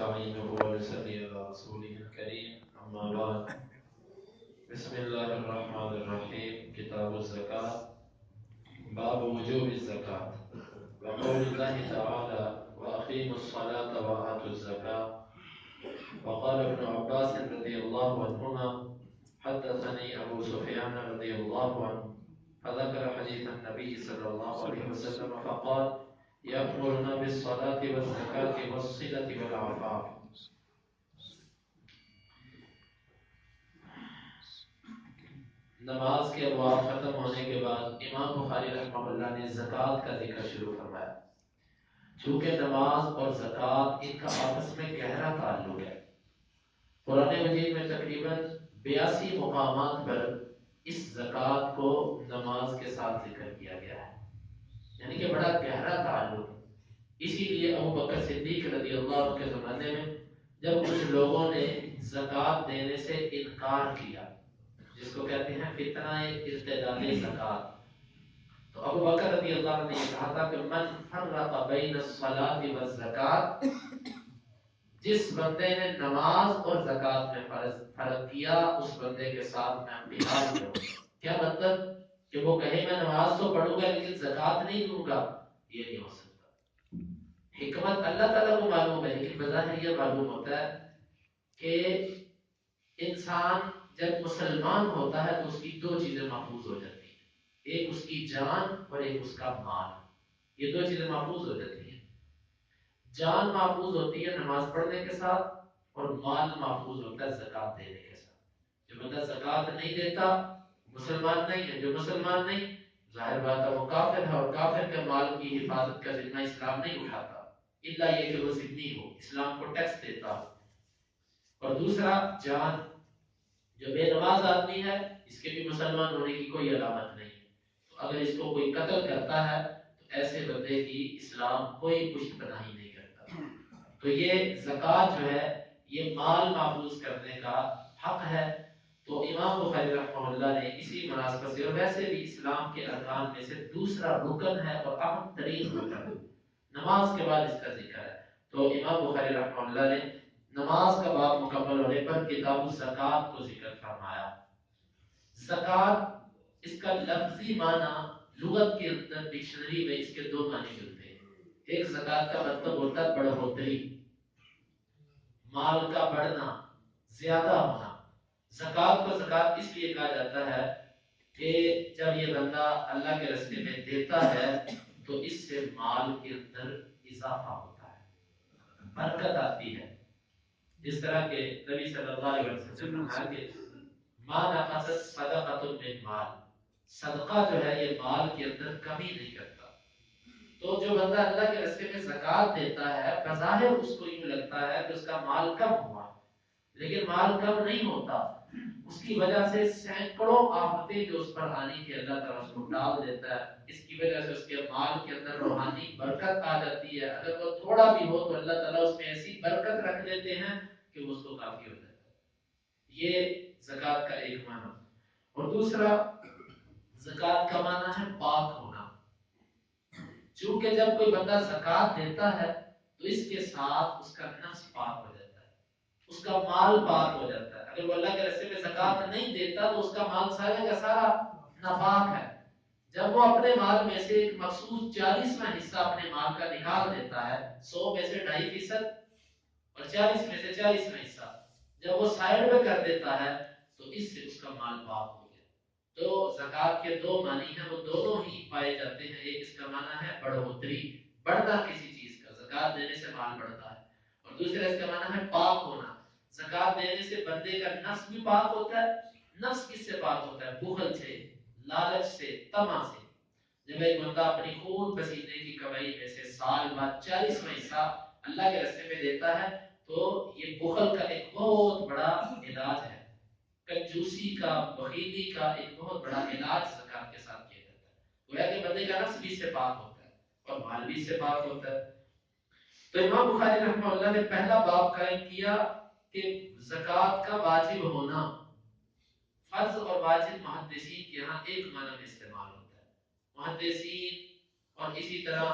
نستعينه ونصلي على رسوله الكريم أما بعد بسم الله الرحمن الرحيم كتاب الزكاة باب وجوب الزكاة وقول الله تعالى وأقيموا الصلاة وآتوا الزكاة وقال ابن عباس رضي الله عنهما حدثني أبو سفيان رضي الله عنه فذكر حديث النبي صلى الله عليه وسلم فقال يأمرنا بالصلاة والزكاة والصلة والعفاف. نماز کے ابواب ختم ہونے کے بعد امام بخاری رحمہ اللہ نے زکوٰۃ کا ذکر شروع فرمایا. چونکہ نماز اور زکوٰۃ ان کا آپس میں گہرا تعلق ہے. قرآن مجید میں تقریباً 82 مقامات پر اس زکوٰۃ کو نماز کے ساتھ ذکر کیا گیا ہے، یعنی کہ بڑا گہرا تعلق ہے. اسی لیے ابو بکر صدیق رضی اللہ عنہ کے زمانے میں جب کچھ لوگوں نے زکوٰۃ دینے سے انکار کیا، جس کو کہتے ہیں فتنہ ارتداد زکوٰۃ، تو ابو بکر رضی اللہ عنہ نے یہ کہا تھا کہ من فرق بین الصلاۃ والزکوٰۃ، جس بندے نے نماز اور زکوٰۃ میں فرق کیا اس بندے کے ساتھ میں قتال کروں. کیا مطلب کہ وہ کہے میں نماز تو پڑھوں گا لیکن زکوٰۃ نہیں دوں گا، یہ نہیں ہو سکتا. حکمت اللہ تعالیٰ کو معلوم ہے، لیکن بظاہر یہ معلوم ہوتا ہے کہ انسان جب مسلمان ہوتا ہے تو اس کی دو چیزیں محفوظ ہو جاتی ہیں، ایک اس کی جان اور ایک اس کا مال. یہ دو چیزیں محفوظ ہو جاتی ہیں. جان محفوظ ہوتی ہے نماز پڑھنے کے ساتھ اور مال محفوظ ہوتا ہے زکوٰۃ دینے کے ساتھ. جو بندہ زکوٰۃ نہیں دیتا مسلمان نہیں ہے. جو مسلمان نہیں، ظاہر بات ہے وہ کافر ہے، اور کافر کے مال کی حفاظت کا ذمہ اسلام نہیں اٹھاتا، الا یہ کہ وہ ذمہ ہو، اسلام کو ٹیکس دیتا ہو. اور دوسرا جان، جو بے نماز آدمی ہے اس کے بھی مسلمان ہونے کی کوئی علامت نہیں ہے، تو اگر اس کو کوئی قتل کرتا ہے تو ایسے بندے کی اسلام کوئی پشت پناہی نہیں کرتا. تو یہ زکوٰۃ جو ہے یہ مال محفوظ کرنے کا حق ہے. تو امام بخاری رحمہ اللہ نے اسی مناسبت سے، اور ویسے بھی اسلام کے ارکان میں سے دوسرا رکن ہے اور اہم ترین رکن، نماز کے بعد اس کا ذکر ہے. تو امام بخاری رحمہ اللہ نے نماز کا باب مکمل ہونے پر کتاب الزکوٰۃ کو ذکر فرمایا. زکوٰۃ اس کا لفظی معنی لغت کے اندر ڈکشنری میں اس کے دو معنی ملتے ہیں. ایک زکوٰۃ کا مطلب ہوتا ہے بڑھوتری، مال کا بڑھنا، زیادہ ہونا. زکوٰۃ کو زکوٰۃ اس لیے کہا جاتا ہے کہ جب یہ بندہ اللہ کے راستے میں دیتا ہے تو اس سے مال کے اندر اضافہ ہوتا ہے، برکت آتی ہے. جس طرح کہ نبی صلی اللہ علیہ وسلم نے فرمایا کہ ما نقصت صدقۃ من مال، صدقہ جو ہے یہ مال کے اندر کمی نہیں کرتا. تو جو بندہ اللہ کے راستے میں زکوٰۃ دیتا ہے بظاہر اس کو یوں لگتا ہے کہ اس کا مال کم ہوا، لیکن مال کم نہیں ہوتا. اس کی وجہ سے سینکڑوں آفتیں جو اس پر آنی تھی اللہ تعالیٰ اس کو ڈال دیتا ہے. اس کی وجہ سے اس کے مال کے اندر روحانی برکت آ جاتی ہے. اگر وہ تھوڑا بھی ہو تو اللہ تعالیٰ اس میں ایسی برکت رکھ دیتے ہیں کہ وہ اس کو کافی ہو جاتا ہے. یہ زکوٰۃ کا ایک معنی. اور دوسرا زکوٰۃ کا معنی ہے پاک ہونا. چونکہ جب کوئی بندہ زکوٰۃ دیتا ہے تو اس کے ساتھ اس کا نفس پاک ہو جاتا ہے، اس کا مال پاک ہو جاتا ہے. اگر وہ اللہ کے راستے میں زکوٰۃ نہیں دیتا تو اس کا مال سارے کا سارا ناپاک ہے. جب وہ اپنے مال میں سے ایک مخصوص 40واں حصہ اپنے مال کا نکال دیتا ہے، 100 میں سے 2.5% اور 40 میں سے 40واں حصہ جب وہ سائڈ میں کر دیتا ہے تو اس سے اس کا مال پاک ہو گیا. تو زکوٰۃ کے دو معنی ہیں، وہ دونوں ہی پائے جاتے ہیں. ایک اس کا معنی ہے بڑھوتری، بڑھنا کسی چیز کا، زکوٰۃ دینے سے مال بڑھتا ہے. اور دوسرا اس کا معنی ہے پاک ہونا. زکوٰۃ دینے سے بندے کا نفس بھی پاک ہوتا ہے. نفس کس سے پاک ہوتا ہے؟ بخل سے، لالچ سے، طمع سے. جب ایک بندہ اپنی خون پسینے کی کمائی میں سے سال بعد 40واں حصہ اللہ کے راستے میں دیتا ہے تو یہ بخل کا ایک بہت بڑا علاج ہے. کنجوسی کا، بخیلی کا ایک بہت بڑا علاج زکوٰۃ کے ساتھ کیا جاتا ہے. گویا کہ بندے کا نفس بھی سے پاک ہوتا ہے اور مال بھی سے پاک ہوتا ہے. تو امام بخاری رحمہ اللہ نے پہلا باب قائم کیا کہ زکوٰۃ کا واجب ہونا. فرض اور واجب محدثین کے یہاں ایک معنی میں استعمال ہوتا ہے. محدثین اور اسی طرح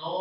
9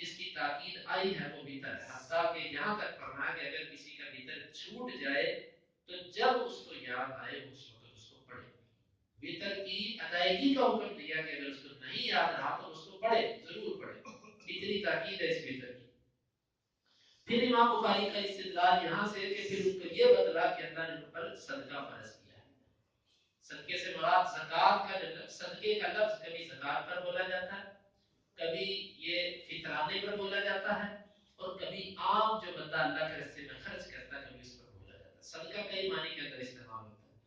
جس کی تاکید آئی ہے وہ وطر ہے، حتیٰ کہ یہاں تک فرمایا کہ اگر کسی کا وطر چھوٹ جائے تو جب اس کو یاد آئے اس وقت اس کو پڑھے۔ وطر کی ادائیگی کا حکم دیا کہ اگر اس کو نہیں یاد رہا تو اس کو پڑھے، ضرور پڑھے، اتنی تاکید ہے اس وطر کی۔ پھر امام بخاری کا استدلال یہاں سے کہ پھر ان کو یہ بتلا کہ اللہ نے ان پر صدقہ فرض کیا ہے۔ صدقے سے مراد زکات کا جو صدقے کا لفظ کبھی زکات پر بولا جاتا ہے، کبھی یہ فطرانے پر بولا جاتا ہے، اور کبھی عام جو بندہ اللہ کے راستے میں خرچ کرتا ہے کبھی اس پر بولا جاتا ہے۔ صدقہ کئی معنی کے اندر استعمال ہوتا ہے۔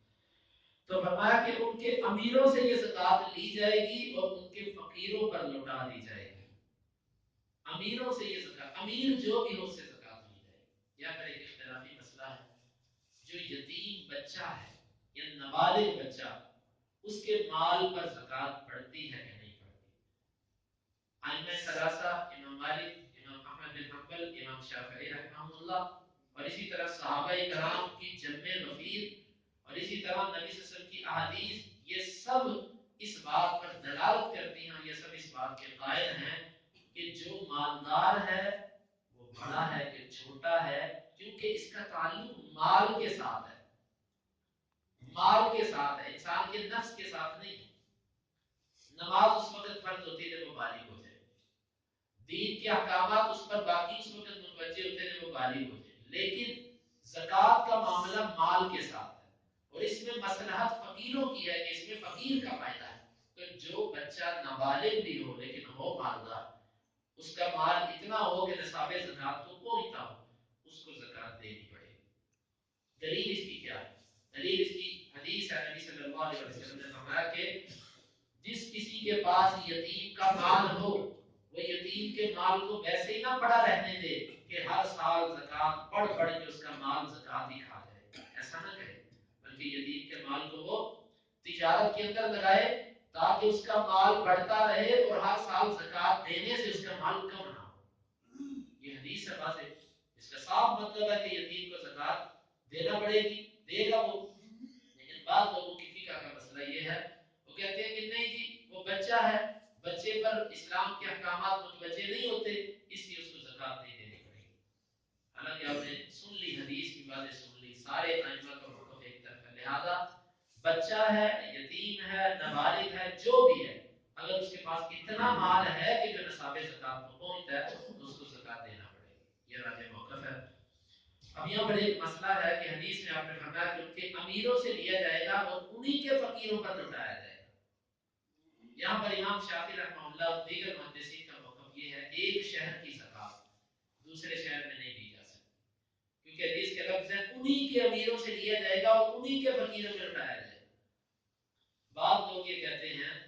تو فرمایا کہ ان کے امیروں سے یہ زکات لی جائے گی اور ان کے فقیروں پر لوٹا دی جائے گی۔ امیروں سے یہ زکات، امیر جو بھی ہو اس سے زکات لی جائے گی۔ یا پھر ایک اختلافی مسئلہ ہے، جو یتیم بچہ ہے یا نابالغ بچہ، اس کے مال پر زکات پڑتی ہے کہ نہیں پڑتی؟ ائمہ ثلاثہ، امام مالک، امام احمد بن حنبل، امام شافعی رحمہ اللہ، اور اسی طرح صحابہ کرام کی جمع غفیر، اور اسی طرح نبی صلی اللہ علیہ وسلم کی احادیث، یہ سب اس بات پر دلالت کرتی ہیں اور یہ سب اس بات کے قائل ہیں کہ جو مالدار ہے وہ بڑا ہے کہ چھوٹا ہے، کیونکہ اس کا تعلق مال کے ساتھ ہے، مال کے ساتھ ہے، انسان کے نفس کے ساتھ نہیں ہے۔ نماز اس وقت فرض ہوتی ہے جب وہ بالغ ہو جائے، دین کے احکامات اس پر باقی اس وقت متوجہ ہوتے ہیں جب وہ بالغ ہو جائے، لیکن زکوٰۃ کا معاملہ مال کے ساتھ ہے، اور اس میں مصلحت فقیروں کی ہے کہ اس میں فقیر کا فائدہ ہے۔ تو جو بچہ نابالغ بھی ہو لیکن ہو مالدار، اس کا مال اتنا ہو کہ نصاب زکوٰۃ کو پہنچتا ہو، اس کو زکوٰۃ دینی پڑے گی۔ دلیل اس کی کیا ہے؟ دلیل اس کی حدیث ہے، نبی صلی اللہ علیہ وسلم نے فرمایا کہ جس کسی کے پاس یتیم کا مال ہو، وہ یتیم کے مال کو ویسے ہی نہ پڑا رہنے دے کہ ہر سال زکات پڑھ پڑھ کے اس کا مال زکات ہی کھا جائے، ایسا نہ کرے، بلکہ یتیم کے مال کو وہ تجارت کے اندر لگائے تاکہ اس کا مال بڑھتا رہے اور ہر سال زکات دینے سے اس کا مال کم نہ ہو۔ یہ حدیث ہے واضح، اس کا صاف مطلب ہے کہ یتیم کو زکات دینا پڑے گی، دے گا وہ۔ لیکن بعض لوگوں کی فقہ کا مسئلہ یہ ہے، وہ کہتے ہیں کہ نہیں جی وہ بچہ ہے، بچے پر اسلام کے احکامات متوجہ نہیں ہوتے، اس لیے اس کو زکات نہیں دینی پڑے گی۔ حالانکہ آپ نے سن لی، حدیث کی باتیں سن لی، سارے ائمہ کا موقف ایک طرف ہے، لہذا بچہ ہے، یتیم ہے، نابالغ ہے، جو بھی ہے، اگر اس کے پاس اتنا مال ہے کہ جو نصاب زکات کو پہنچتا ہے تو اس کو زکات دینا پڑے گی، یہ راجح موقف ہے۔ اب یہاں پر ایک مسئلہ ہے کہ حدیث میں آپ نے فرمایا کہ ان کے امیروں سے لیا جائے گا اور انہی کے فقیروں پر لوٹایا جائے گا۔ یہاں پر امام شافعی رحمہ اللہ اور دیگر محدثین کا موقف یہ ہے، ایک شہر کی زکات دوسرے شہر میں نہیں دی جا سکتی، کیونکہ حدیث کے لفظ ہے انہی کے امیروں سے لیا جائے گا اور انہی کے فقیروں میں لوٹایا جائے گا۔ بعض لوگ یہ کہتے ہیں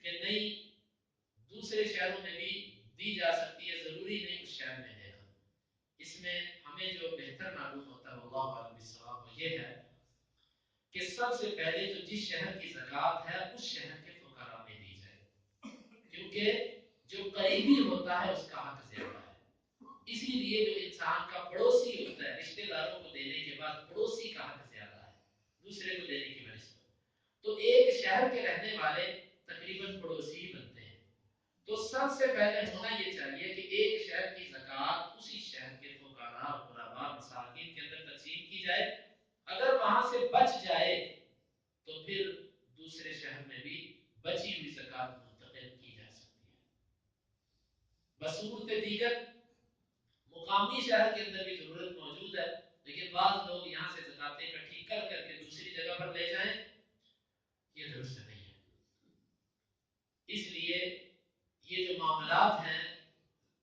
کہ نہیں، دوسرے شہروں میں بھی دی جا سکتی ہے، ضروری نہیں اس شہر میں دینا۔ اس میں ہمیں جو بہتر معلوم ہوتا ہے واللہ اعلم بالصواب، وہ یہ ہے کہ سب سے پہلے تو جس شہر کی زکات ہے اس شہر کے فقراء میں دی جائے، کیونکہ جو قریبی ہوتا ہے اس کا حق زیادہ ہے۔ اسی لیے جو انسان کا پڑوسی ہوتا ہے، رشتہ داروں کو دینے کے بعد پڑوسی کا حق زیادہ ہے دوسرے کو دینے کی وجہ سے۔ تو ایک شہر کے رہنے والے تقریباً پڑوسی ہی بنتے ہیں، تو سب سے پہلے ہونا یہ چاہیے کہ ایک شہر کی زکات اسی شہر کے فقراء، غرباء، مساکین کے اندر تقسیم کی جائے۔ اگر وہاں سے بچ جائے تو پھر دوسرے شہر میں بھی بچی ہوئی زکات منتقل کی جا سکتی ہے۔ بصورت دیگر مقامی شہر کے اندر بھی ضرورت موجود ہے، لیکن بعض لوگ یہاں سے زکاتیں اکٹھی کر کر کے دوسری جگہ پر لے جائیں، یہ درست نہیں ہے۔ اس لیے یہ جو معاملات ہیں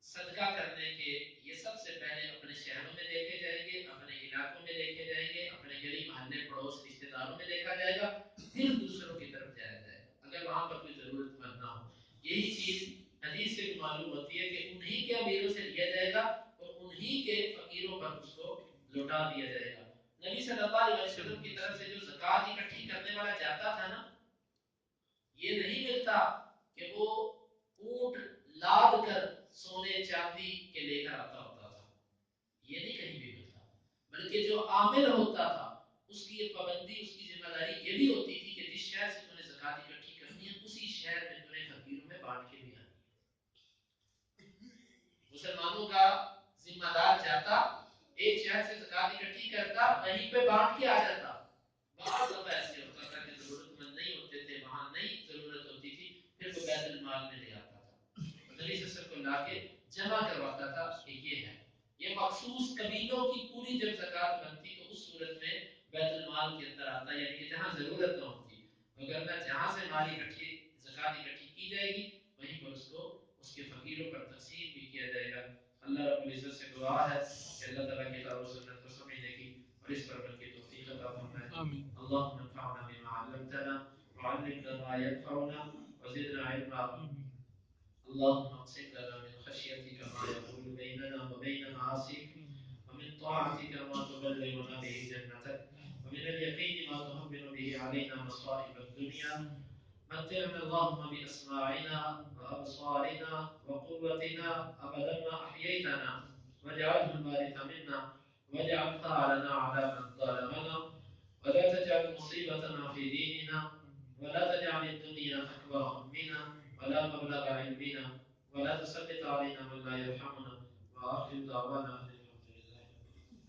صدقہ کرنے کے، یہ سب سے پہلے اپنے شہروں میں دیکھے جائیں گے، اپنے علاقوں میں دیکھے جائیں گے، اپنے گلی محلے پڑوس رشتہ داروں میں دیکھا جائے گا، پھر دوسروں کی طرف جایا جائے گا اگر وہاں پر کوئی ضرورت مند نہ ہو۔ یہی چیز حدیث سے بھی معلوم ہوتی ہے کہ انہی کے امیروں سے لیا جائے گا اور انہی کے فقیروں پر اس کو لوٹا دیا جائے گا۔ نبی صلی اللہ علیہ وسلم کی طرف سے جو زکات اکٹھی کرنے والا جاتا تھا نا، یہ نہیں ملتا کہ وہ اونٹ لاد کر سونے چاندی کے لے کر آتا ہوتا تھا، یہ نہیں کہیں بھی ملتا، بلکہ جو عامل ہوتا تھا اس کی یہ پابندی، اس کی ذمہ داری یہ بھی ہوتی تھی کہ جس شہر سے تمہیں زکات اکٹھی کرنی ہے اسی شہر میں تمہیں فقیروں میں بانٹ کے بھی آنی ہے۔ مسلمانوں کا ذمہ دار جاتا ایک شہر سے زکات اکٹھی کرتا وہیں پہ بانٹ کے آ جاتا. بعض دفعہ ایسے ہوتا تھا کہ ضرورت مند نہیں ہوتے تھے وہاں نہیں ضرورت ہوتی تھی پھر وہ بیت المال میں لے آتا تھا نبی صلی اللہ علیہ وسلم کو لا کے جمع کرواتا تھا کہ یہ ہے یہ مخصوص قبیلوں کی پوری جب زکات بنتی تو اس صورت میں بیت المال کے اندر آتا یعنی کہ جہاں ضرورت نہ ہوتی وگرنہ جہاں سے مال اکٹھی زکات اکٹھی کی جائے گی وہیں پر اس کو اس کے فقیروں پر تقسیم بھی کیا جائے گا. اللہ رب العزت سے دعا ہے کہ اللہ تعالیٰ کی کتاب و سنت کو سمجھنے کی اور اس پر عمل کی توفیق عطا فرمائے. اللهم انفعنا بما علمتنا وعلمنا ما ينفعنا وزدنا علما. اللهم اقسم لنا من خشيتك ما يحول بيننا وبين معاصيك ومن طاعتك ما تبلغنا به جنتك ومن اليقين ما تهون به علينا مصائب الدنيا. متعنا اللهم بأسماعنا وأبصارنا وقوتنا أبدا ما أحييتنا واجعله الوارث منا واجعل ثارنا على من ظلمنا ولا تجعل مصيبتنا في ديننا ولا تجعل الدنيا أكبر همنا ولا مبلغ علمنا ولا تسلط علينا من لا يرحمنا وآخر دعوانا